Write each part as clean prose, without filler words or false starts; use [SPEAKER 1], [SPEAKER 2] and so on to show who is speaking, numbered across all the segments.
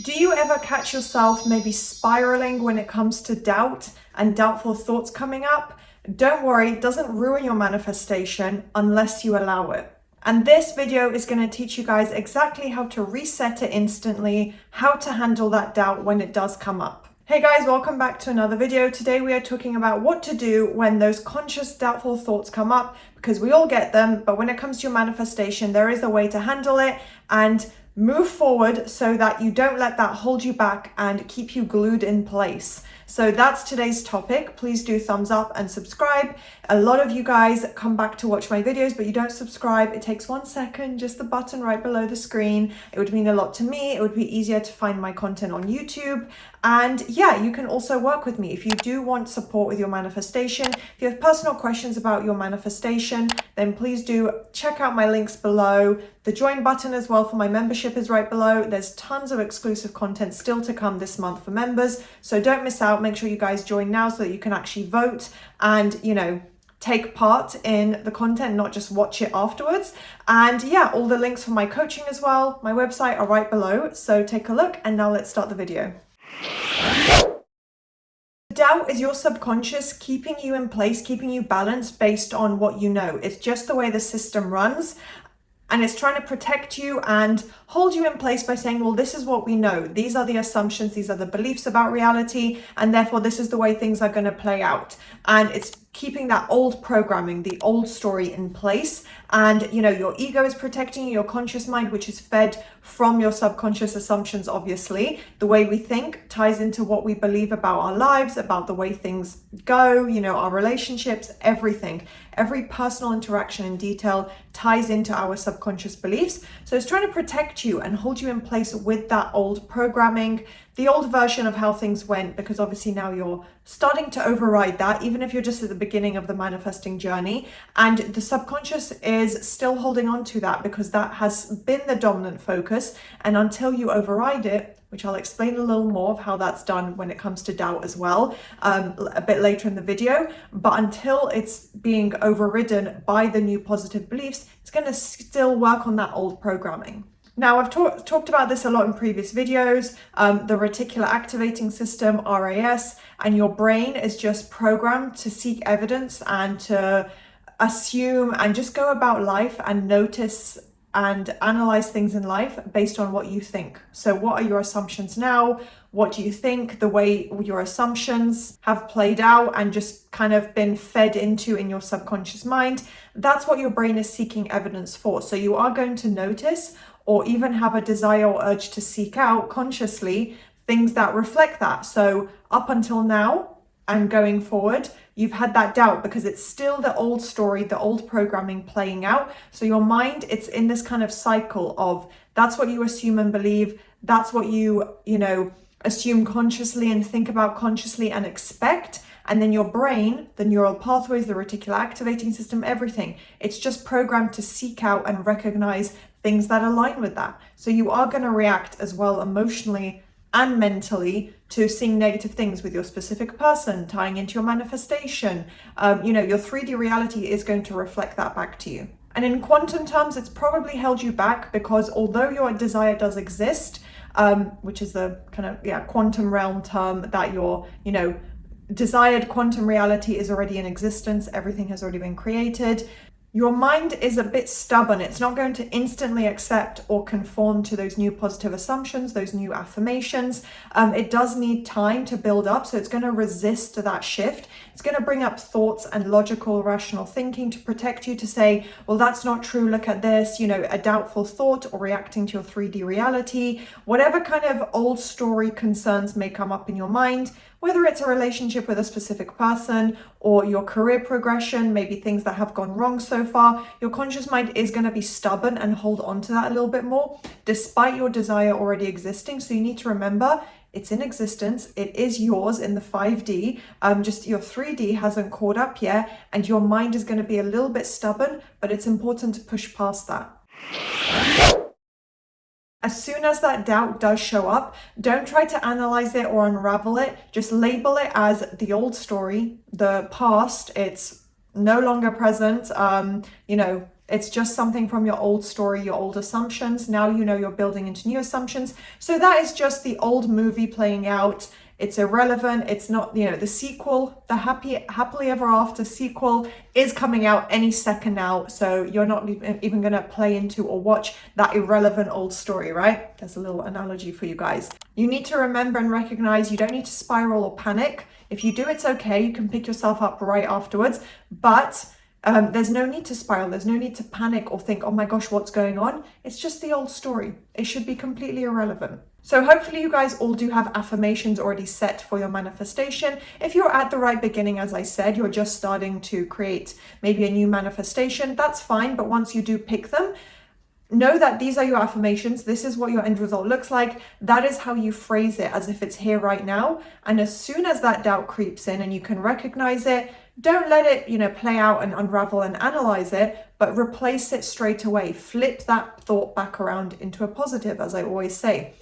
[SPEAKER 1] Do you ever catch yourself maybe spiraling when it comes to doubt and doubtful thoughts coming up? Don't worry, it doesn't ruin your manifestation unless you allow it. And this video is going to teach you guys exactly how to reset it instantly, how to handle that doubt when it does come up. Hey guys, welcome back to another video. Today we are talking about what to do when those conscious doubtful thoughts come up, because we all get them, but when it comes to your manifestation, there is a way to handle it and move forward so that you don't let that hold you back and keep you glued in place. So that's today's topic. Please do thumbs up and subscribe. A lot of you guys come back to watch my videos, but you don't subscribe. It takes 1 second, just the button right below the screen. It would mean a lot to me. It would be easier to find my content on YouTube. And yeah, you can also work with me if you do want support with your manifestation. If you have personal questions about your manifestation, then please do check out my links below. The join button as well for my membership is right below. There's tons of exclusive content still to come this month for members, so don't miss out. Make sure you guys join now so that you can actually vote and, take part in the content, not just watch it afterwards. And yeah, all the links for my coaching as well, my website, are right below. So take a look, and now let's start the video. Doubt is your subconscious keeping you in place, keeping you balanced based on what you know. It's just the way the system runs. And it's trying to protect you and hold you in place by saying, well, this is what we know. These are the assumptions, these are the beliefs about reality, and therefore this is the way things are going to play out. And it's keeping that old programming, the old story in place. And, your ego is protecting you, your conscious mind, which is fed from your subconscious assumptions, obviously. The way we think ties into what we believe about our lives, about the way things go, our relationships, everything. Every personal interaction in detail ties into our subconscious beliefs. So it's trying to protect you and hold you in place with that old programming, the old version of how things went, because obviously now you're starting to override that, even if you're just at the beginning of the manifesting journey. And the subconscious is still holding on to that because that has been the dominant focus. And until you override it, which I'll explain a little more of how that's done when it comes to doubt as well, a bit later in the video. But until it's being overridden by the new positive beliefs, it's going to still work on that old programming. Now, I've talked about this a lot in previous videos, the reticular activating system, RAS, and your brain is just programmed to seek evidence and to assume and just go about life and notice and analyze things in life based on what you think. So what are your assumptions now? What do you think? The way your assumptions have played out and just kind of been fed into in your subconscious mind, that's what your brain is seeking evidence for. So you are going to notice or even have a desire or urge to seek out consciously things that reflect that. So up until now and going forward, you've had that doubt because it's still the old story, the old programming playing out. So your mind, it's in this kind of cycle of that's what you assume and believe. That's what you assume consciously and think about consciously and expect. And then your brain, the neural pathways, the reticular activating system, everything, it's just programmed to seek out and recognize things that align with that. So you are going to react as well emotionally and mentally to seeing negative things with your specific person, tying into your manifestation. Your 3D reality is going to reflect that back to you. And in quantum terms, it's probably held you back because although your desire does exist, which is the kind of quantum realm term that your desired quantum reality is already in existence, everything has already been created. Your mind is a bit stubborn. It's not going to instantly accept or conform to those new positive assumptions, those new affirmations. It does need time to build up. So it's going to resist that shift. It's going to bring up thoughts and logical, rational thinking to protect you, to say, well, that's not true. Look at this, a doubtful thought, or reacting to your 3D reality. Whatever kind of old story concerns may come up in your mind, whether it's a relationship with a specific person or your career progression, maybe things that have gone wrong so far, your conscious mind is going to be stubborn and hold on to that a little bit more, despite your desire already existing. So you need to remember, it's in existence. It is yours in the 5D. Just your 3D hasn't caught up yet, and your mind is going to be a little bit stubborn, but it's important to push past that. As soon as that doubt does show up, don't try to analyze it or unravel it. Just label it as the old story, the past. It's no longer present. It's just something from your old story, your old assumptions. Now you know you're building into new assumptions. So that is just the old movie playing out. It's irrelevant. It's not, the sequel, the happily ever after sequel is coming out any second now. So you're not even going to play into or watch that irrelevant old story, right? There's a little analogy for you guys. You need to remember and recognize you don't need to spiral or panic. If you do, it's okay. You can pick yourself up right afterwards. But there's no need to spiral. There's no need to panic or think, oh my gosh, what's going on? It's just the old story. It should be completely irrelevant. So hopefully you guys all do have affirmations already set for your manifestation. If you're at the right beginning, as I said, you're just starting to create maybe a new manifestation, that's fine. But once you do pick them, know that these are your affirmations. This is what your end result looks like. That is how you phrase it, as if it's here right now. And as soon as that doubt creeps in and you can recognize it, don't let it, play out and unravel and analyze it, but replace it straight away. Flip that thought back around into a positive, as I always say.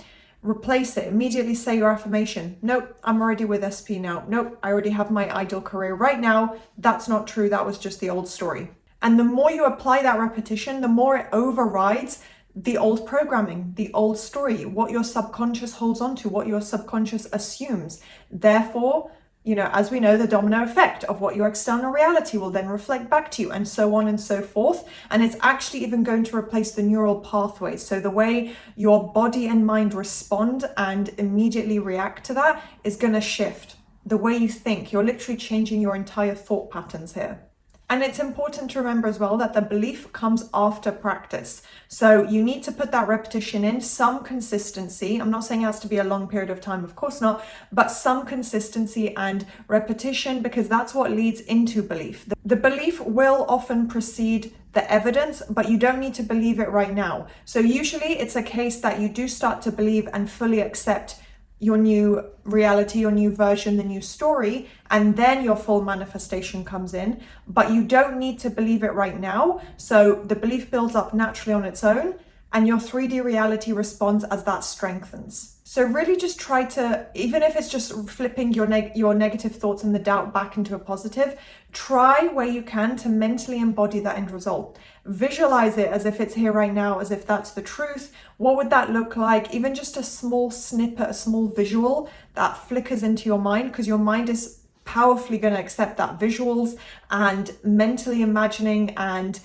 [SPEAKER 1] Replace it. Immediately say your affirmation. Nope, I'm already with SP now. Nope, I already have my ideal career right now. That's not true. That was just the old story. And the more you apply that repetition, the more it overrides the old programming, the old story, what your subconscious holds on to, what your subconscious assumes. Therefore, as we know, the domino effect of what your external reality will then reflect back to you, and so on and so forth. And it's actually even going to replace the neural pathways. So the way your body and mind respond and immediately react to that is going to shift. The way you think, you're literally changing your entire thought patterns here. And it's important to remember as well that the belief comes after practice. So you need to put that repetition in, some consistency. I'm not saying it has to be a long period of time, of course not, but some consistency and repetition, because that's what leads into belief. The belief will often precede the evidence, but you don't need to believe it right now. So usually it's a case that you do start to believe and fully accept your new reality, your new version, the new story, and then your full manifestation comes in. But you don't need to believe it right now. So the belief builds up naturally on its own, and your 3D reality responds as that strengthens. So really just try to, even if it's just flipping your negative thoughts and the doubt back into a positive, try where you can to mentally embody that end result. Visualize it as if it's here right now, as if that's the truth. What would that look like? Even just a small snippet, a small visual that flickers into your mind, because your mind is powerfully going to accept that visuals, and mentally imagining and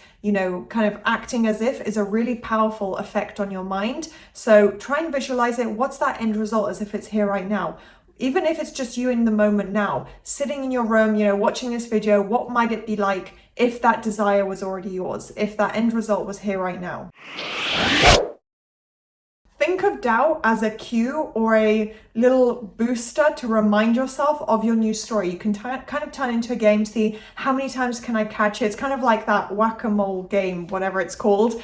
[SPEAKER 1] kind of acting as if is a really powerful effect on your mind. So try and visualize it. What's that end result as if it's here right now? Even if it's just you in the moment now, sitting in your room, watching this video, what might it be like if that desire was already yours, if that end result was here right now? Think of doubt as a cue or a little booster to remind yourself of your new story. You can kind of turn into a game, see how many times can I catch it. It's kind of like that whack-a-mole game, whatever it's called,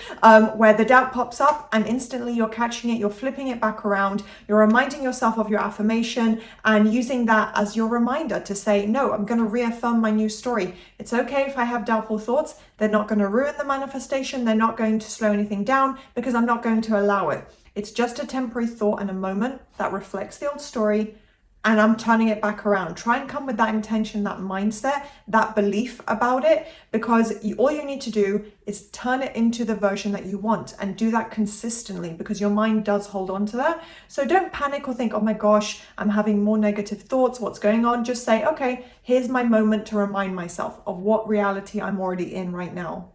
[SPEAKER 1] where the doubt pops up and instantly you're catching it, you're flipping it back around, you're reminding yourself of your affirmation and using that as your reminder to say, no, I'm going to reaffirm my new story. It's okay if I have doubtful thoughts. They're not going to ruin the manifestation. They're not going to slow anything down, because I'm not going to allow it. It's just a temporary thought and a moment that reflects the old story, and I'm turning it back around. Try and come with that intention, that mindset, that belief about it, because all you need to do is turn it into the version that you want, and do that consistently, because your mind does hold on to that. So don't panic or think, oh my gosh, I'm having more negative thoughts. What's going on? Just say, okay, here's my moment to remind myself of what reality I'm already in right now.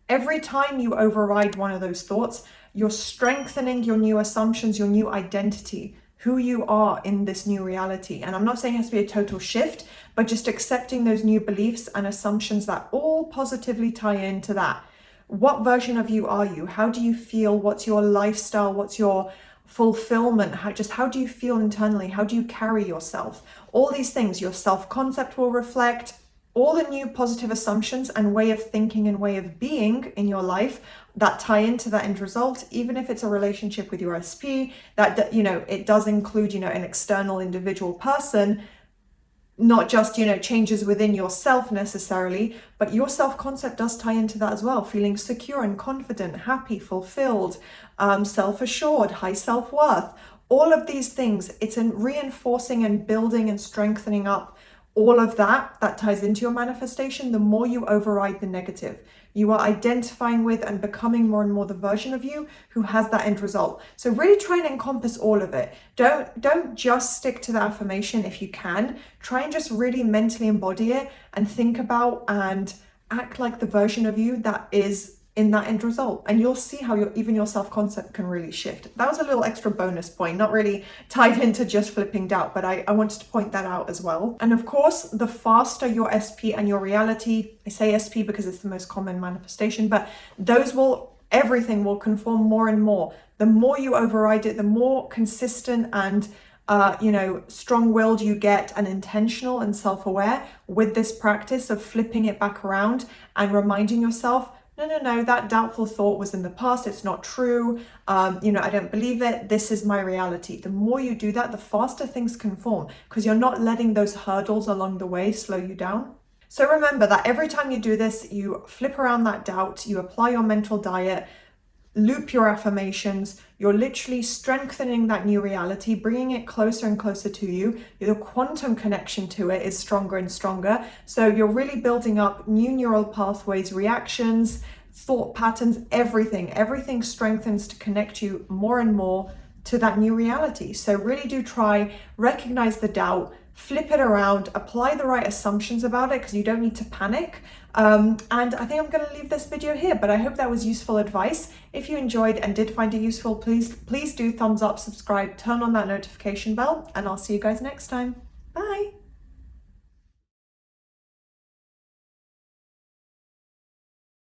[SPEAKER 1] Every time you override one of those thoughts, you're strengthening your new assumptions, your new identity, who you are in this new reality. And I'm not saying it has to be a total shift, but just accepting those new beliefs and assumptions that all positively tie into that. What version of you are you? How do you feel? What's your lifestyle? What's your fulfillment? How do you feel internally? How do you carry yourself? All these things, your self-concept will reflect. All the new positive assumptions and way of thinking and way of being in your life that tie into that end result, even if it's a relationship with your SP, that it does include an external individual person, not just changes within yourself necessarily, but your self-concept does tie into that as well. Feeling secure and confident, happy, fulfilled, self-assured, high self-worth, all of these things. It's in reinforcing and building and strengthening up all of that ties into your manifestation. The more you override the negative, you are identifying with and becoming more and more the version of you who has that end result. So really try and encompass all of it. Don't just stick to the affirmation if you can. Try and just really mentally embody it and think about and act like the version of you that is in that end result, and you'll see how even your self-concept can really shift. That was a little extra bonus point, not really tied into just flipping doubt, but I wanted to point that out as well. And of course, the faster your SP and your reality, I say SP because it's the most common manifestation, but everything will conform more and more. The more you override it, the more consistent and strong-willed you get and intentional and self-aware with this practice of flipping it back around and reminding yourself, no, that doubtful thought was in the past. It's not true. I don't believe it. This is my reality. The more you do that, the faster things can form because you're not letting those hurdles along the way slow you down. So remember that every time you do this, you flip around that doubt, you apply your mental diet, loop your affirmations, you're literally strengthening that new reality, bringing it closer and closer to you. The quantum connection to it is stronger and stronger. So you're really building up new neural pathways, reactions, thought patterns, everything strengthens to connect you more and more to that new reality. So really do try, recognize the doubt, flip it around, apply the right assumptions about it because you don't need to panic. And I think I'm going to leave this video here, but I hope that was useful advice. If you enjoyed and did find it useful, please do thumbs up, subscribe, turn on that notification bell, and I'll see you guys next time.